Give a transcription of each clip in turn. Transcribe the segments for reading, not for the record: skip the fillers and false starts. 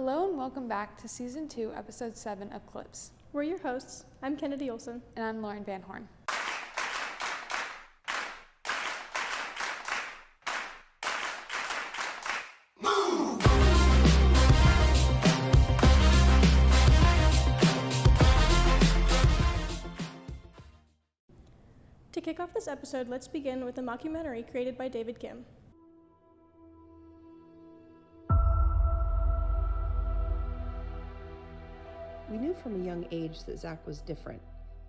Hello and welcome back to Season 2, Episode 7 of Clips. We're your hosts. I'm Kennedy Olson. And I'm Lauren Van Horn. To kick off this episode, let's begin with a mockumentary created by David Kim. We knew from a young age that Zach was different.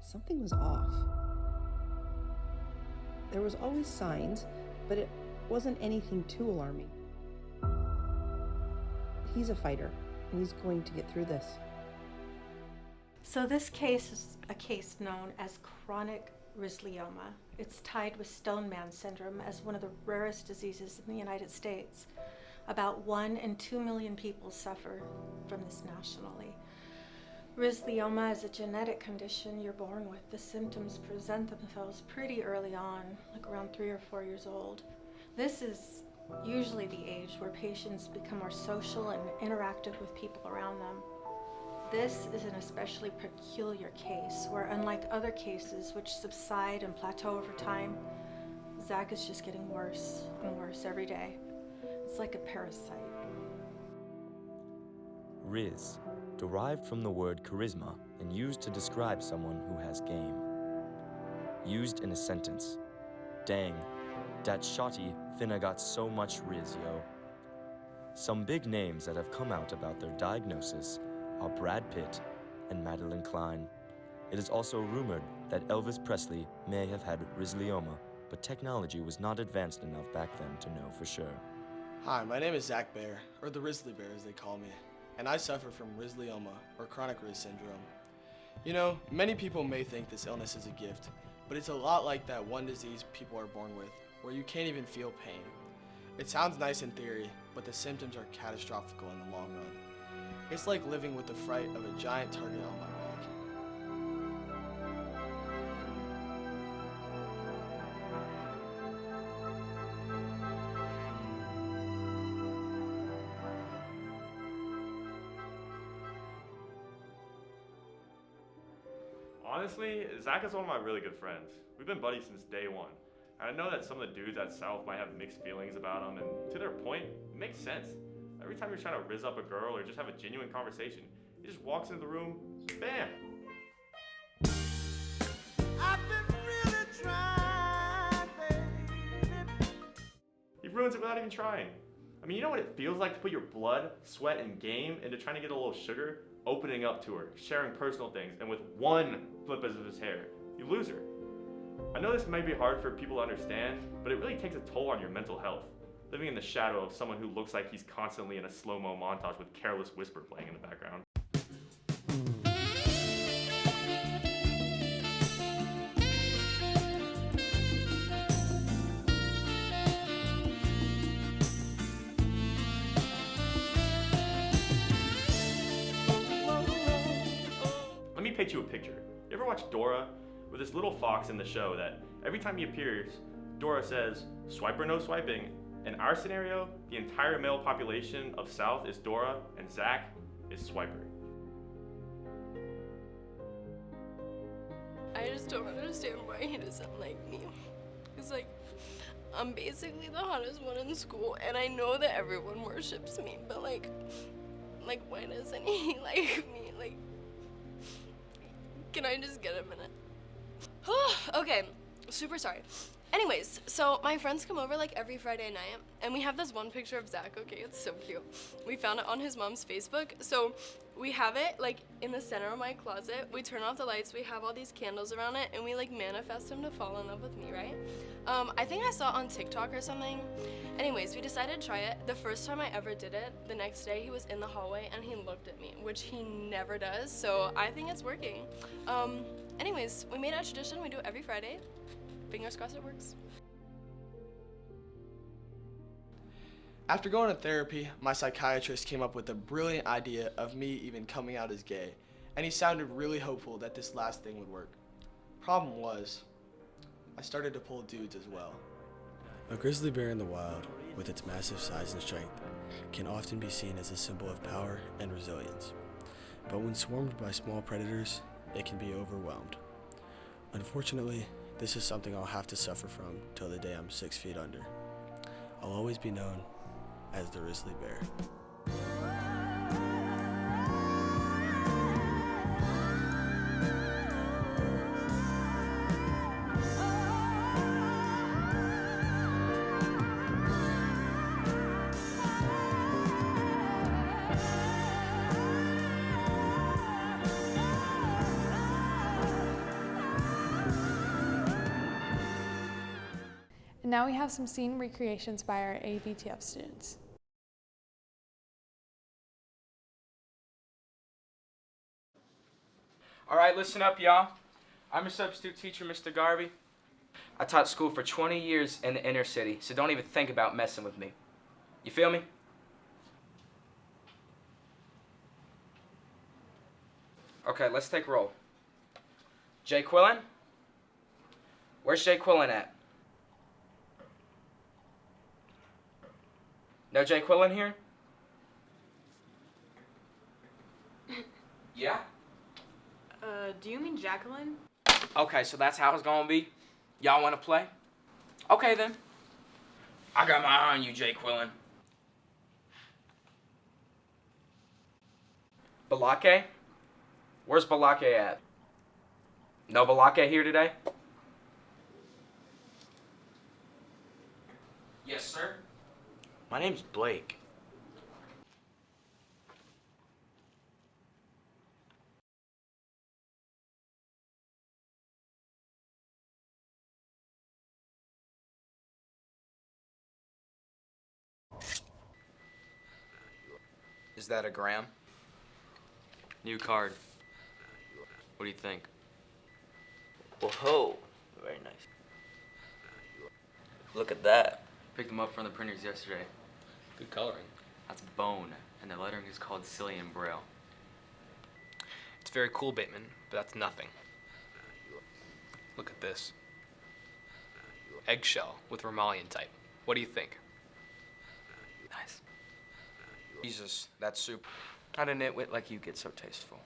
Something was off. There was always signs, but it wasn't anything too alarming. He's a fighter, and he's going to get through this. So this case is a case known as chronic rhizolioma. It's tied with Stoneman syndrome as one of the rarest diseases in the United States. About 1 in 2 million people suffer from this nationally. Rhizolioma is a genetic condition you're born with. The symptoms present themselves pretty early on, like around 3 or 4 years old. This is usually the age where patients become more social and interactive with people around them. This is an especially peculiar case where, unlike other cases which subside and plateau over time, Zach is just getting worse and worse every day. It's like a parasite. Riz, derived from the word charisma and used to describe someone who has game. Used in a sentence. Dang, dat shotty finna got so much riz, yo. Some big names that have come out about their diagnosis are Brad Pitt and Madeline Klein. It is also rumored that Elvis Presley may have had rhizolioma, but technology was not advanced enough back then to know for sure. Hi, my name is Zach Bear, or the Risley Bear as they call me, and I suffer from rhizolioma, or chronic Riz syndrome. You know, many people may think this illness is a gift, but it's a lot like that one disease people are born with, where you can't even feel pain. It sounds nice in theory, but the symptoms are catastrophic in the long run. It's like living with the fright of a giant target on my back. Honestly, Zach is one of my really good friends. We've been buddies since day one. And I know that some of the dudes at South might have mixed feelings about him, and to their point, it makes sense. Every time you're trying to rizz up a girl or just have a genuine conversation, he just walks into the room, bam! I've been really trying, baby. He ruins it without even trying. I mean, you know what it feels like to put your blood, sweat, and game into trying to get a little sugar? Opening up to her, sharing personal things, and with one flip of his hair, you lose her. I know this may be hard for people to understand, but it really takes a toll on your mental health. Living in the shadow of someone who looks like he's constantly in a slow-mo montage with Careless Whisper playing in the background. Let me paint you a picture. You ever watch Dora? With this little fox in the show that every time he appears, Dora says, "Swipe or no swiping." In our scenario, the entire male population of South is Dora, and Zach is Swiper. I just don't understand why he doesn't like me. It's like, I'm basically the hottest one in school, and I know that everyone worships me, but like why doesn't he like me? Like, can I just get a minute? Okay, super sorry. Anyways, so my friends come over like every Friday night, and we have this one picture of Zach, okay, it's so cute. We found it on his mom's Facebook, so we have it like in the center of my closet. We turn off the lights, we have all these candles around it, and we like manifest him to fall in love with me, right? I think I saw it on TikTok or something. Anyways, we decided to try it. The first time I ever did it, the next day he was in the hallway and he looked at me, which he never does, so I think it's working. Anyways, we made it a tradition, we do it every Friday. Fingers crossed it works. After going to therapy, my psychiatrist came up with the brilliant idea of me even coming out as gay, and he sounded really hopeful that this last thing would work. Problem was, I started to pull dudes as well. A grizzly bear in the wild, with its massive size and strength, can often be seen as a symbol of power and resilience. But when swarmed by small predators, it can be overwhelmed. Unfortunately, this is something I'll have to suffer from till the day I'm 6 feet under. I'll always be known as the grizzly bear. And now we have some scene recreations by our ABTF students. All right, listen up, y'all. I'm your substitute teacher, Mr. Garvey. I taught school for 20 years in the inner city, so don't even think about messing with me. You feel me? Okay, let's take roll. Jay Quillen? Where's Jay Quillen at? No Jay Quillen here? Yeah? Do you mean Jacqueline? Okay, so that's how it's gonna be? Y'all wanna play? Okay then. I got my eye on you, Jay Quillen. Balake? Where's Balake at? No Balake here today? Yes, sir. My name's Blake. Is that a gram? New card. What do you think? Whoa, very nice. Look at that. Picked them up from the printers yesterday. Good coloring. That's bone, and the lettering is called Cillian Braille. It's very cool, Bateman, but that's nothing. Look at this. Eggshell with Romalian type. What do you think? Nice. Jesus, that soup. How'd a nitwit like you get so tasteful?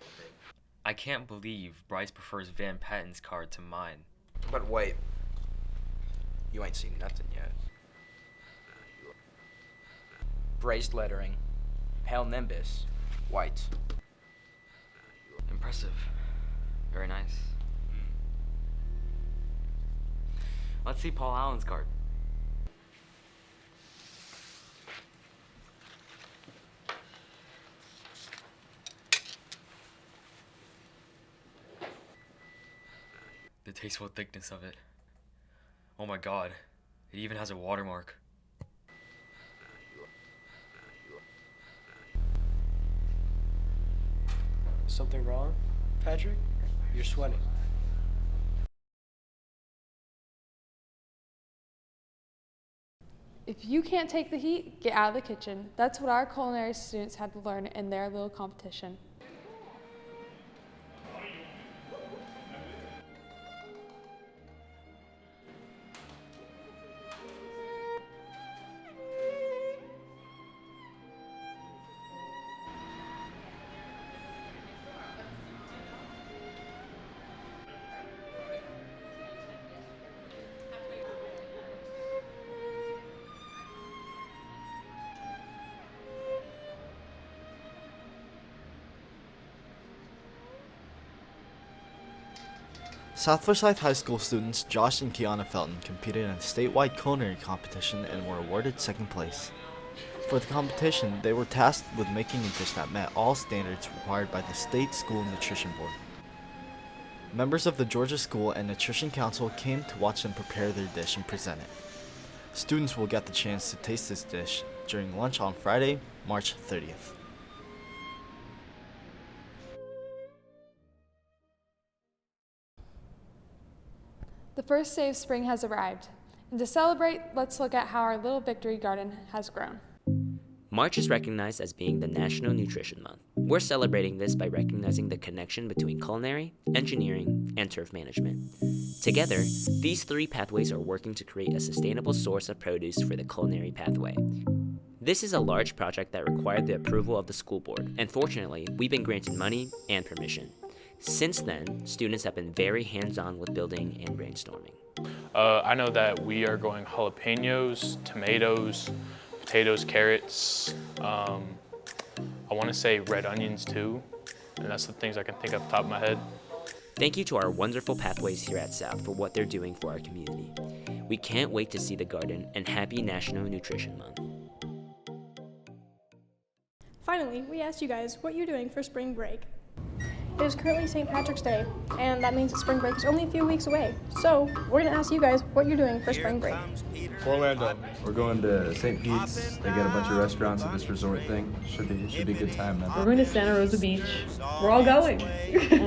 I can't believe Bryce prefers Van Patten's card to mine. But wait. You ain't seen nothing yet. Raised lettering. Pale nimbus. White. Impressive. Very nice. Let's see Paul Allen's card. The tasteful thickness of it. Oh my god, it even has a watermark. Something wrong, Patrick? You're sweating. If you can't take the heat, get out of the kitchen. That's what our culinary students had to learn in their little competition. South Forsyth High School students Josh and Kiana Felton competed in a statewide culinary competition and were awarded second place. For the competition, they were tasked with making a dish that met all standards required by the State School Nutrition Board. Members of the Georgia School and Nutrition Council came to watch them prepare their dish and present it. Students will get the chance to taste this dish during lunch on Friday, March 30th. The first day of spring has arrived, and to celebrate, let's look at how our little victory garden has grown. March is recognized as being the National Nutrition Month. We're celebrating this by recognizing the connection between culinary, engineering, and turf management. Together, these three pathways are working to create a sustainable source of produce for the culinary pathway. This is a large project that required the approval of the school board, and fortunately, we've been granted money and permission. Since then, students have been very hands-on with building and brainstorming. I know that we are going jalapenos, tomatoes, potatoes, carrots. I want to say red onions too, and that's the things I can think off the top of my head. Thank you to our wonderful Pathways here at South for what they're doing for our community. We can't wait to see the garden, and happy National Nutrition Month. Finally, we asked you guys what you're doing for spring break. It is currently St. Patrick's Day, and that means that spring break is only a few weeks away. So, we're going to ask you guys what you're doing for spring break. Orlando. We're going to St. Pete's. They got a bunch of restaurants at this resort thing. Should be a good time, man. We're going to Santa Rosa Beach. We're all going.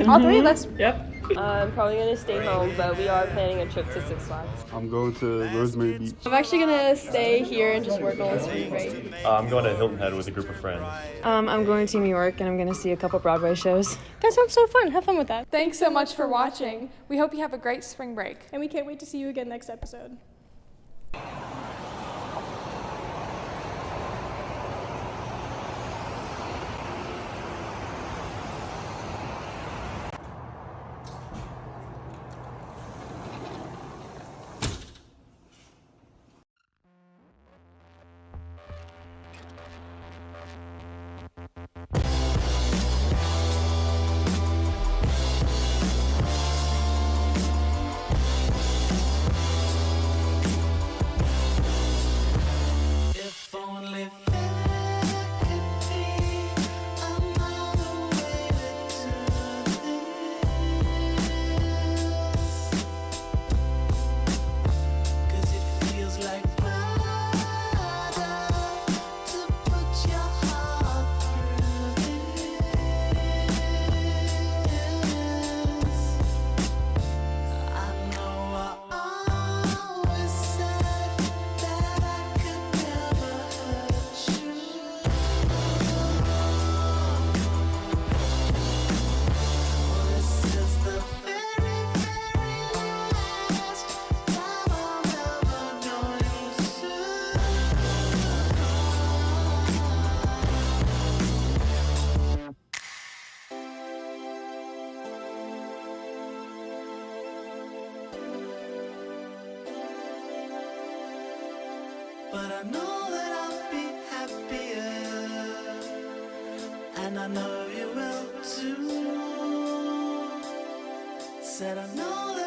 All three of us. Yep. I'm probably going to stay home, but we are planning a trip to Six Flags. I'm going to Rosemary Beach. I'm actually going to stay here and just work on spring break. I'm going to Hilton Head with a group of friends. I'm going to New York, and I'm going to see a couple Broadway shows. That sounds so fun. Have fun with that. Thanks so much for watching. We hope you have a great spring break. And we can't wait to see you again next episode. But I know that I'll be happier, and I know you will too. Said I know that